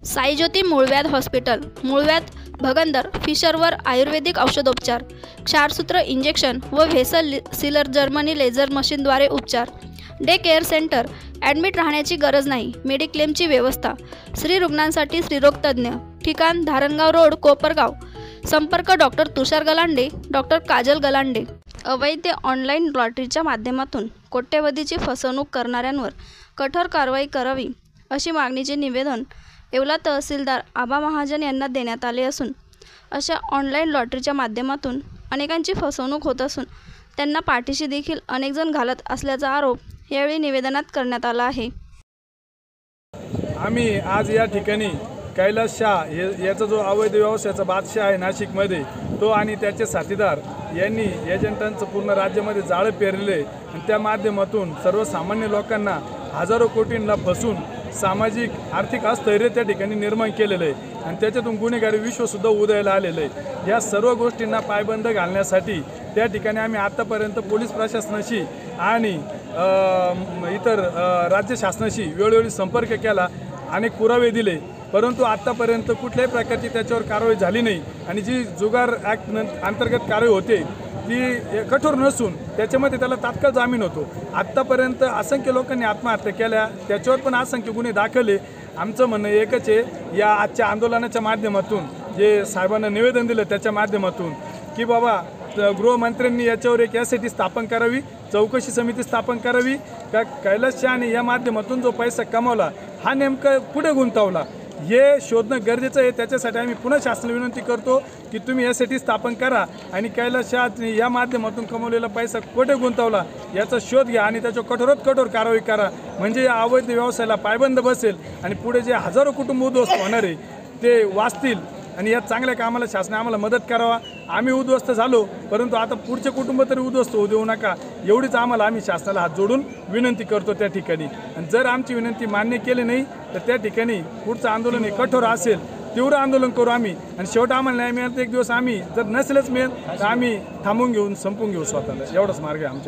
साईज्योती मूळव्याध हॉस्पिटल, मूळव्याध, भगंदर, फिशरवर आयुर्वेदिक औषधोपचार, क्षारसूत्र इंजेक्शन व व्हेसल सीलर जर्मनी लेझर मशीनद्वारे उपचार, डे केअर सेंटर, ॲडमिट राहण्याची गरज नाही, मेडिक्लेमची व्यवस्था, स्त्री रुग्णांसाठी स्त्रीरोग तज्ज्ञ, ठिकाण धारणगाव रोड, कोपरगाव, संपर्क डॉक्टर तुषार गलांडे, डॉक्टर काजल गलांडे। अवैध ऑनलाईन लॉटरीच्या माध्यमातून कोट्यवधीची फसवणूक करणाऱ्यांवर कठोर कारवाई करावी अशी मागणीचे निवेदन येवला तहसीलदार आबा महाजन यांना देण्यात आले असून अशा ऑनलाईन लॉटरीच्या माध्यमातून अनेकांची फसवणूक होत असून त्यांना पाठीशी देखील अनेक जण घालत असल्याचा आरोप यावेळी निवेदनात करण्यात आला आहे। आम्ही आज या ठिकाणी कैलास शाह याचा जो अवैध व्यवसायाचा बादशाह आहे नाशिकमध्ये, तो आणि त्याचे साथीदार यांनी एजंटांचं पूर्ण राज्यामध्ये जाळं पेरले आणि त्या माध्यमातून सर्वसामान्य लोकांना हजारो कोटींना फसून सामाजिक आर्थिक अस्थैर्य त्या ठिकाणी निर्माण केलेलं आहे आणि त्याच्यातून गुन्हेगारी विश्वसुद्धा उदयाला आलेलं आहे। या सर्व गोष्टींना पायबंद घालण्यासाठी त्या ठिकाणी आम्ही आत्तापर्यंत पोलीस प्रशासनाशी आणि इतर राज्य शासनाशी वेळोवेळी संपर्क केला, अनेक पुरावे दिले, परंतु आत्तापर्यंत कुठल्याही प्रकारची त्याच्यावर कारवाई झाली नाही आणि जी जुगार ॲक्ट अंतर्गत कारवाई होते ती कठोर नसून त्याच्यामध्ये त्याला तात्काळ जामीन होतो। आत्तापर्यंत असंख्य लोकांनी आत्महत्या केल्या, त्याच्यावर पण असंख्य गुन्हे दाखल आहे। आमचं म्हणणं एकच आहे, या आजच्या आंदोलनाच्या माध्यमातून जे साहेबांना निवेदन दिलं त्याच्या माध्यमातून की बाबा गृहमंत्र्यांनी याच्यावर एक यासाठी स्थापन करावी, चौकशी समिती स्थापन करावी का कैलास शाहने या माध्यमातून जो पैसा कमावला हा नेमका कुठे गुंतवला हे शोधणं गरजेचं आहे। त्याच्यासाठी आम्ही पुन्हा शासनाला विनंती करतो की तुम्ही यासाठी स्थापन करा आणि कैलास शाहने या माध्यमातून कमवलेला पैसा कुठे गुंतवला याचा शोध घ्या आणि त्याच्यावर कठोरात कठोर कारवाई करा, म्हणजे या अवैध व्यवसायाला पायबंद बसेल आणि पुढे जे हजारो कुटुंब उद्ध्वस्त होणार आहे ते वाचतील आणि या चांगल्या कामाला शासनाने आम्हाला मदत करावा। आम्ही उद्ध्वस्त झालो, परंतु आता पुढचे कुटुंब तरी उद्ध्वस्त होऊ देऊ नका, एवढीच आम्ही शासनाला हात जोडून विनंती करतो त्या ठिकाणी। आणि जर आमची विनंती मान्य केली नाही तर त्या ठिकाणी पुढचं आंदोलन हे कठोर असेल, तीव्र आंदोलन करू आम्ही आणि शेवट आम्हाला न्याय मिळाला एक दिवस आम्ही जर नसेलच मिळेल तर आम्ही थांबून घेऊन संपून घेऊ स्वतःला, एवढाच मार्ग आहे आमच्या।